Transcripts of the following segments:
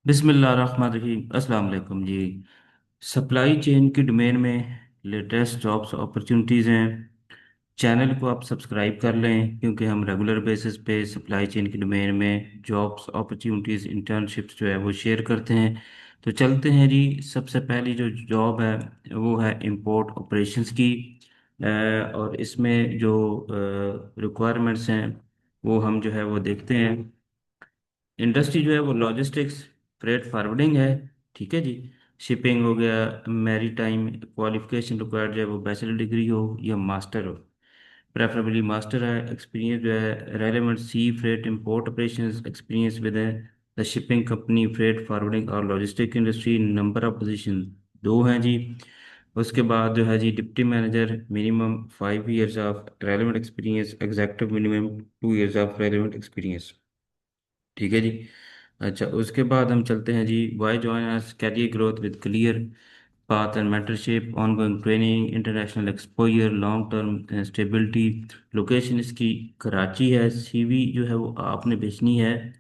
बिस्मिल्लाहिर्रहमानिर्रहीम अस्सलाम वालेकुम जी। सप्लाई चेन की डोमेन में लेटेस्ट जॉब्स अपॉर्चुनिटीज़ हैं। चैनल को आप सब्सक्राइब कर लें क्योंकि हम रेगुलर बेसिस पे सप्लाई चेन की डोमेन में जॉब्स अपॉर्चुनिटीज़ इंटर्नशिप्स जो है वो शेयर करते हैं। तो चलते हैं जी। सबसे पहली जो जॉब है वो है इंपोर्ट ऑपरेशंस की। और इसमें जो रिक्वायरमेंट्स हैं वो हम जो है वो देखते हैं। इंडस्ट्री जो है वो लॉजिस्टिक्स, फ्रेट फॉरवर्डिंग है। ठीक है जी। शिपिंग हो गया। मैरी टाइम क्वालिफिकेशन रिक्वायर्ड जो है वो बैचलर डिग्री हो या मास्टर हो। प्रेफरेबली मास्टर है। एक्सपीरियंस जो है relevant sea freight import operations experience with the shipping company freight forwarding और logistic industry. Number of position दो हैं जी। उसके बाद जो है जी deputy manager minimum 5 years of relevant experience, executive minimum 2 years of relevant experience. ठीक है जी। अच्छा, उसके बाद हम चलते हैं जी। Why join us career growth with clear path and mentorship, ongoing training, international exposure, long term stability. Location इसकी कराची है। सीवी जो है वो आपने भेजनी है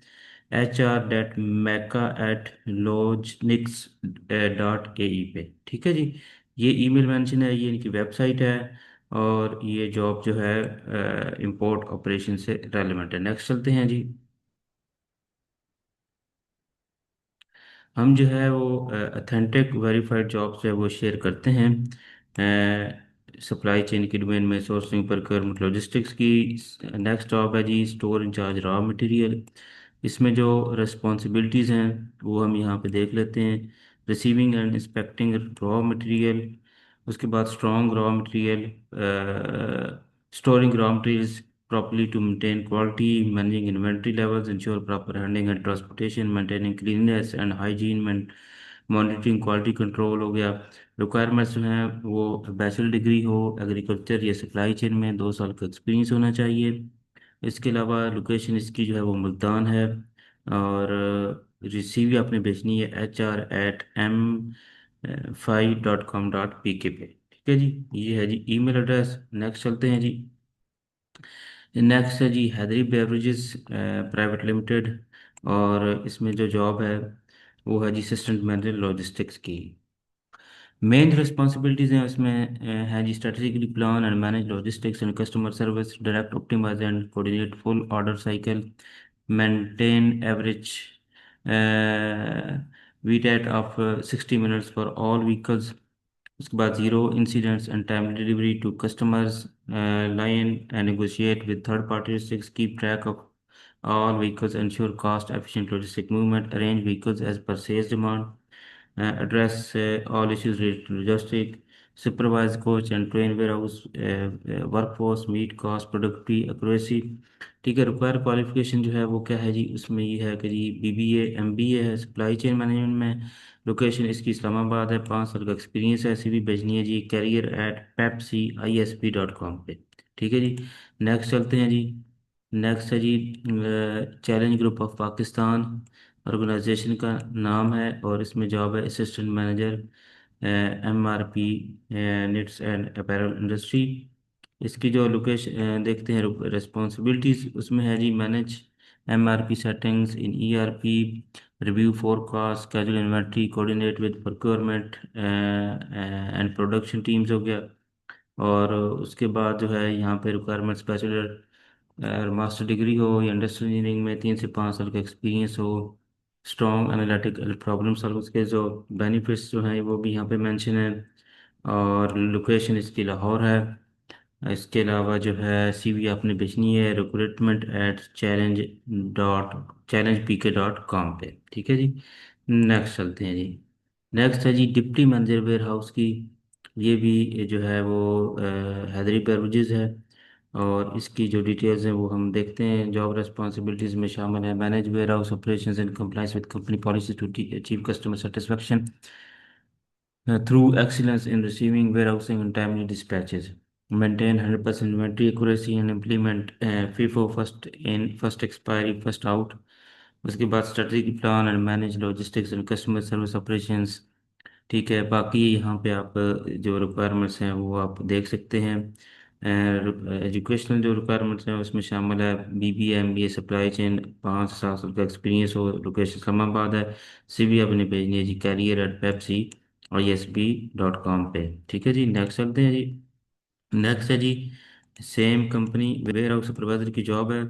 HR.mecca@lojnix.ae पे। ठीक है जी। ये ईमेल मेंशन है, ये इनकी वेबसाइट है। और ये जॉब जो है इंपोर्ट ऑपरेशन से रेलिवेंट है। नेक्स्ट चलते हैं जी। हम जो है वो अथेंटिक वेरीफाइड जॉब से वो शेयर करते हैं सप्लाई चेन की डोमेन में, सोर्सिंग प्रोक्योरमेंट लॉजिस्टिक्स की। नेक्स्ट जॉब है जी स्टोर इंचार्ज रॉ मटेरियल। इसमें जो रिस्पॉन्सिबिलिटीज़ हैं वो हम यहाँ पे देख लेते हैं। Receiving end inspecting raw material. उसके बाद strong raw material, storing raw materials properly to maintain quality, managing inventory levels, ensure proper handling and transportation, maintaining cleanliness and hygiene, monitoring quality control हो गया। रिक्वायरमेंट्स जो हैं वो bachelor degree हो agriculture या supply chain में, 2 साल का एक्सपीरियंस होना चाहिए। इसके अलावा लोकेशन इसकी जो है वो मुल्तान है। और रिसीव आपने भेजनी है HR@m5.com.pk पे। ठीक है जी। ये है जी ईमेल एड्रेस। नेक्स्ट चलते हैं जी। नेक्स्ट है जी हैदरी बेवरेजेस प्राइवेट लिमिटेड। और इसमें जो जॉब है वो है जी असिस्टेंट मैनेजर लॉजिस्टिक्स की। मेन रिस्पॉन्सिबिलिटीज़ हैं उसमें है जी strategically plan and manage logistics and customer service, direct optimize and coordinate full order cycle, maintain average weighted of 60 minutes for all vehicles. उसके बाद zero incidents and timely delivery to customers, line and negotiate with third parties, keep track of all vehicles, ensure cost efficient logistic movement, arrange vehicles as per sales demand, address all issues related to logistic, supervise, coach and train warehouse workforce, meet cost, productivity, accuracy। ठीक है। Require qualification जो है वो क्या है जी, उसमें ये है कि जी BBA MBA है सप्लाई चेन मैनेजमेंट में। लोकेशन इसकी इस्लामाबाद है। 5 साल का एक्सपीरियंस है। CV भेजनी है जी career@pepsi.isp.com पे। ठीक है जी। नेक्स्ट चलते हैं जी। नेक्स्ट है जी challenge group of Pakistan organization का नाम है। और इसमें जॉब है assistant manager MRP knits and apparel industry. इसकी जो लोकेशन देखते हैं रिस्पॉन्सिबिलिटीज उसमें है जी manage MRP settings in ERP, review forecast, casual inventory, coordinate with procurement and production teams हो गया। और उसके बाद जो है यहाँ पे रिक्वायरमेंट्स बैचलर और मास्टर डिग्री हो या इंडस्ट्रियल इंजीनियरिंग में 3 से 5 साल का एक्सपीरियंस हो। स्ट्रॉन्ग एनालिटिकल प्रॉब्लम सॉल्व के जो बेनिफिट्स जो हैं वो भी यहाँ पे मेंशन है। और लोकेशन इसकी लाहौर है। इसके अलावा जो है CV आपने भेजनी है recruitment@challenge.challengepk.com पे। ठीक है जी। नेक्स्ट चलते हैं जी। नेक्स्ट है जी डिप्टी मैनेजर वेयर हाउस की। ये भी जो है वो हैदरी बेवरेजेस है। और इसकी जो डिटेल्स हैं वो हम देखते हैं। जॉब रिस्पॉन्सिबिलिटीज में शामिल है manage warehouse operations in compliance with company policy to achieve customer satisfaction through excellence in receiving, warehousing, and timely dispatches. Maintain 100% inventory accuracy and implement FIFO first in, first expiry, first out। उसके बाद strategic plan and manage logistics and customer service operations। ठीक है। बाकी यहाँ पे आप जो requirements हैं वो आप देख सकते हैं। एजुकेशनल जो रिक्वायरमेंट्स हैं उसमें शामिल है BBA MBA सप्लाई चेन, 5 से 7 साल का एक्सपीरियंस हो, लोकेशन इस्लामाबाद है। CV अपनी भेजनी है जी career@pepsi.isb.com पे। ठीक है जी, नेक्स्ट चलते हैं जी। नेक्स्ट है जी, same company warehouse supervisor की जॉब है।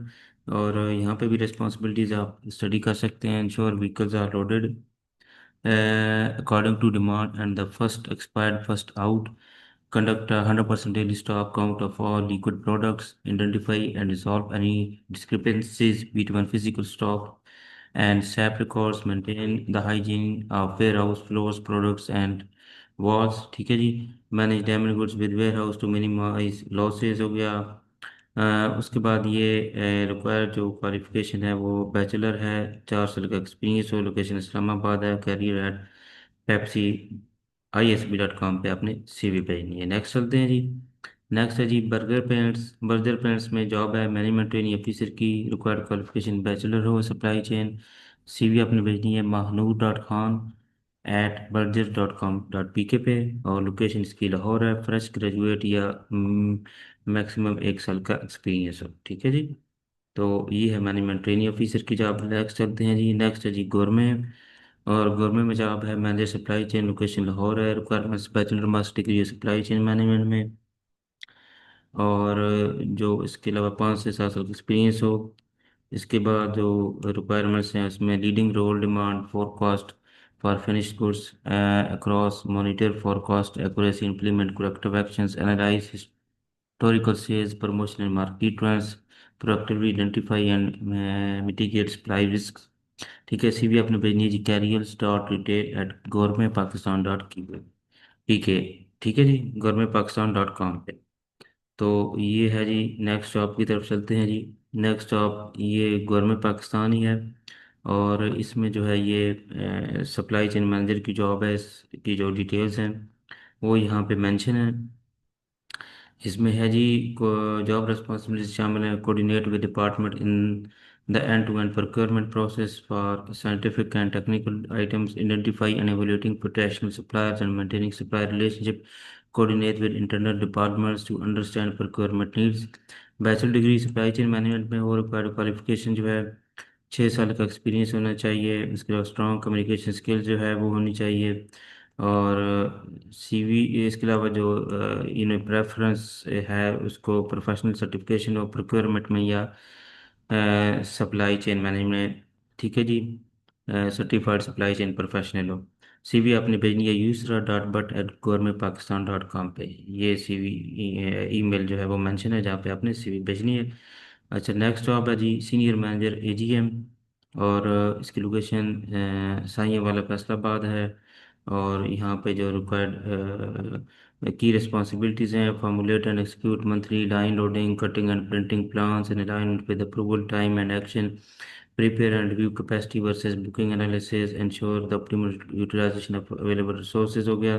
और यहाँ पे भी रिस्पॉन्सिबिलिटीज आप स्टडी कर सकते हैं। Ensure vehicles are loaded according to demand and the first expired first out. Conduct a 100% daily stock count of all liquid products. Identify and resolve any discrepancies between physical stock and SAP records. Maintain the hygiene of warehouse floors, products and walls। ठीक है जी। Manage damage goods with warehouse to minimize losses हो गया। उसके बाद ये required जो qualification है वो बैचलर है, 4 साल का एक्सपीरियंस हो, लोकेशन इस्लामाबाद है, career@pepsi.isb.com पे आपने CV भेजनी है। नेक्स्ट चलते हैं जी। नेक्स्ट है जी बर्गर पेंट्स में जॉब है, मैनेजमेंट ट्रेनिंग ऑफिसर की। रिक्वायर्ड क्वालिफिकेशन बैचलर हो, सप्लाई चेन। CV आपने भेजनी है mahnoor.khan@burgers.com.pk पे। और लोकेशन इसकी लाहौर है। फ्रेश ग्रेजुएट या मैक्सिमम 1 साल का एक्सपीरियंस हो। ठीक है जी। तो ये है मैनेजमेंट ट्रेनिंग ऑफिसर की जॉब। नेक्स्ट चलते हैं जी। नेक्स्ट है जी गवर्नमेंट। और गवर्नमेंट में जॉब है manager supply chain, location Lahore है। Requirements bachelor master degree supply chain management में। और जो इसके अलावा 5 से 7 साल का एक्सपीरियंस हो। इसके बाद जो रिक्वायरमेंट्स हैं उसमें leading role, demand forecast for finish goods across, monitor forecast accuracy, implement corrective actions, analyse historical sales, promotion and market trends, proactively identify and mitigate supply risks। ठीक है। CV आपने भेजनी है जी careers.retail@gourmetpakistan.pk। ठीक है जी, gourmetpakistan.com पे। तो ये है जी। नेक्स्ट जॉब की तरफ चलते हैं जी। नेक्स्ट जॉब ये गवर्नमेंट पाकिस्तान ही है। और इसमें जो है ये सप्लाई चेन मैनेजर की जॉब है। इसकी जो डिटेल्स हैं वो यहाँ पे मेंशन है। इसमें है जी जॉब रिस्पॉन्सिबिलिटीज शामिल है, coordinate with department in the end to end procurement process for scientific and technical items, identify and evaluating potential suppliers and maintaining supplier relationship, coordinate with internal departments to understand procurement needs. Bachelor degree supply chain management में और required qualification जो है 6 साल का experience होना चाहिए। इसके अलावा स्ट्रॉन्ग कम्युनिकेशन स्किल जो है वो होनी चाहिए। और CV इसके अलावा जो इन्हें प्रेफरेंस है उसको प्रोफेशनल सर्टिफिकेशन और प्रोक्योरमेंट में या सप्लाई चेन मैनेजमेंट। ठीक है जी, सर्टिफाइड सप्लाई चेन प्रोफेशनल हो। CV आपने भेजनी है yusra.butt@gourmetpakistan.com पे। ये CV ईमेल जो है वो मेंशन है जहाँ पे आपने CV भेजनी है। अच्छा, नेक्स्ट जॉब है जी सीनियर मैनेजर AGM। और इसकी लोकेशन साइया वाला फैसलाबाद है। और यहाँ पे जो रिक्वायर्ड की रिस्पॉन्सिबिलिटीज़ हैं, formulate and execute monthly line loading, cutting and printing plans in alignment with approval time and action, prepare and review capacity versus booking analysis, ensure the optimal utilization of available resources हो गया।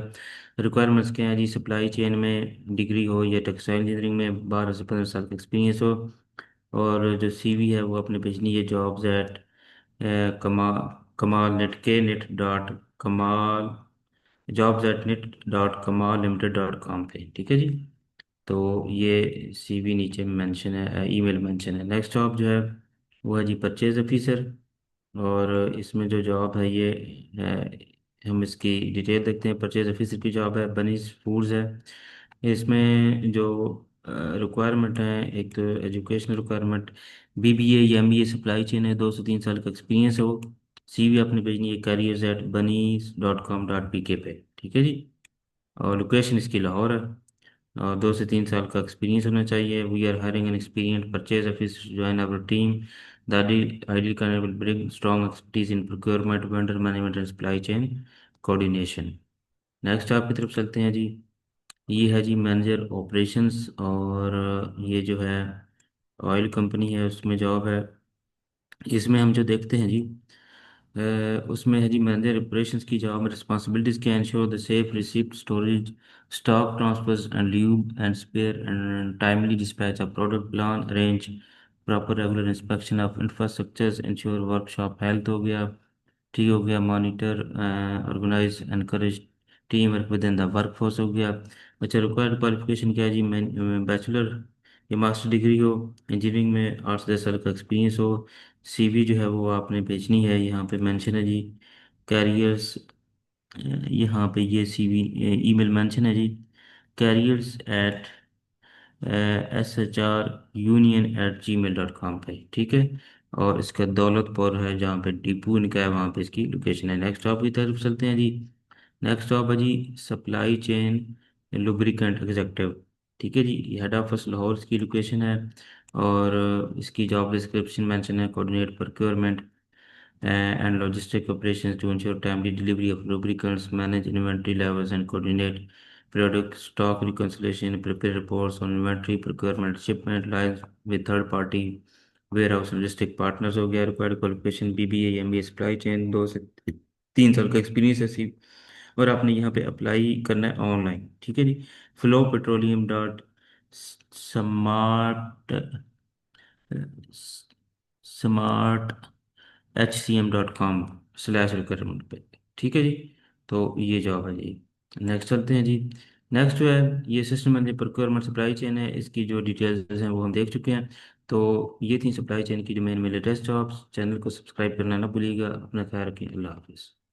Requirements क्या है जी, supply chain में degree हो या textile engineering में 12 से 15 साल का एक्सपीरियंस हो। और जो CV है वो अपने भेजनी है जॉब्स एट कमा कमाल नेट के नेट डॉट कमाल jobs@net.kamallimited.com पे। ठीक है जी। तो ये CV नीचे मेंशन है, ईमेल मेंशन है। नेक्स्ट जॉब जो है वो है जी परचेज ऑफिसर। और इसमें जो जॉब है ये हम इसकी डिटेल देखते हैं। परचेज ऑफिसर की जॉब है, बनीज फूड्स है। इसमें जो रिक्वायरमेंट है, एक तो एजुकेशनल रिक्वायरमेंट BBA या MBA सप्लाई चेन है, 2 से 3 साल का एक्सपीरियंस हो। CV अपनी भेजनी है careers@bunnies.com.pk पे। ठीक है जी। और लोकेशन इसकी लाहौर है। और 2 से 3 साल का एक्सपीरियंस होना चाहिए। We are hiring an experience purchase office join our team. The ideal candidate will bring strong expertise in procurement, vendor management and supply chain coordination. Next आपकी तरफ चलते हैं जी। ये है जी मैनेजर ऑपरेशंस। और ये जो है ऑयल कंपनी है उसमें जॉब है। इसमें हम जो देखते हैं जी उसमें है जी मैनेजर ऑपरेशंस की जॉब में रिस्पॉन्सिबिलिटीज क्या, ensure the safe receipt, storage, stock transfers and lube and spare and timely dispatch of product, plan arrange proper regular inspection of infrastructures, ensure workshop health हो गया। ठीक हो गया। Monitor organise encourage team work within the workforce हो गया। अच्छा, required qualification क्या है जी? बैचलर या मास्टर डिग्री हो, इंजीनियरिंग में 8 से 10 साल का एक्सपीरियंस हो। सीवी जो है वो आपने भेजनी है, यहाँ पे मेंशन है जी। कैरियर्स, यहाँ पे ये सीवी ईमेल मेंशन है जी, careers@shrunion@gmail.com पे, ठीक है। और इसका दौलतपुर है जहाँ पे डिपू इनका है, वहाँ पे इसकी लोकेशन है। नेक्स्ट जॉब की तरफ चलते हैं जी। नेक्स्ट जॉब है जी सप्लाई चेन लुब्रिकेंट एग्जेक्टिव, ठीक है जी। हेड ऑफिस लाहौर इसकी लोकेशन है। और इसकी जॉब डिस्क्रिप्शन मेंशन है, coordinate procurement and logistic operations to ensure timely delivery of lubricants, manage inventory levels, and coordinate product stock reconciliation, prepare reports on inventory procurement, shipment lines with third-party warehouse and logistic partners। हो गया। Required qualification BBA MBA supply chain, 2 से 3 साल का experience है सी। और आपने यहाँ पे अप्लाई करना है ऑनलाइन, ठीक है जी। Flow petroleum dot smart smart HCM.com/रिक्वायरमेंट पे, ठीक है जी। तो ये जॉब है जी। नेक्स्ट चलते हैं जी। नेक्स्ट जो है ये system and procurement supply chain है, इसकी जो डिटेल्स हैं वो हम देख चुके हैं। तो ये थी सप्लाई चेन की जो मेन में लेटेस्ट जॉब्स। चैनल को सब्सक्राइब करना ना भूलिएगा। अपना ख्याल रखिए। अल्लाह हाफिज़।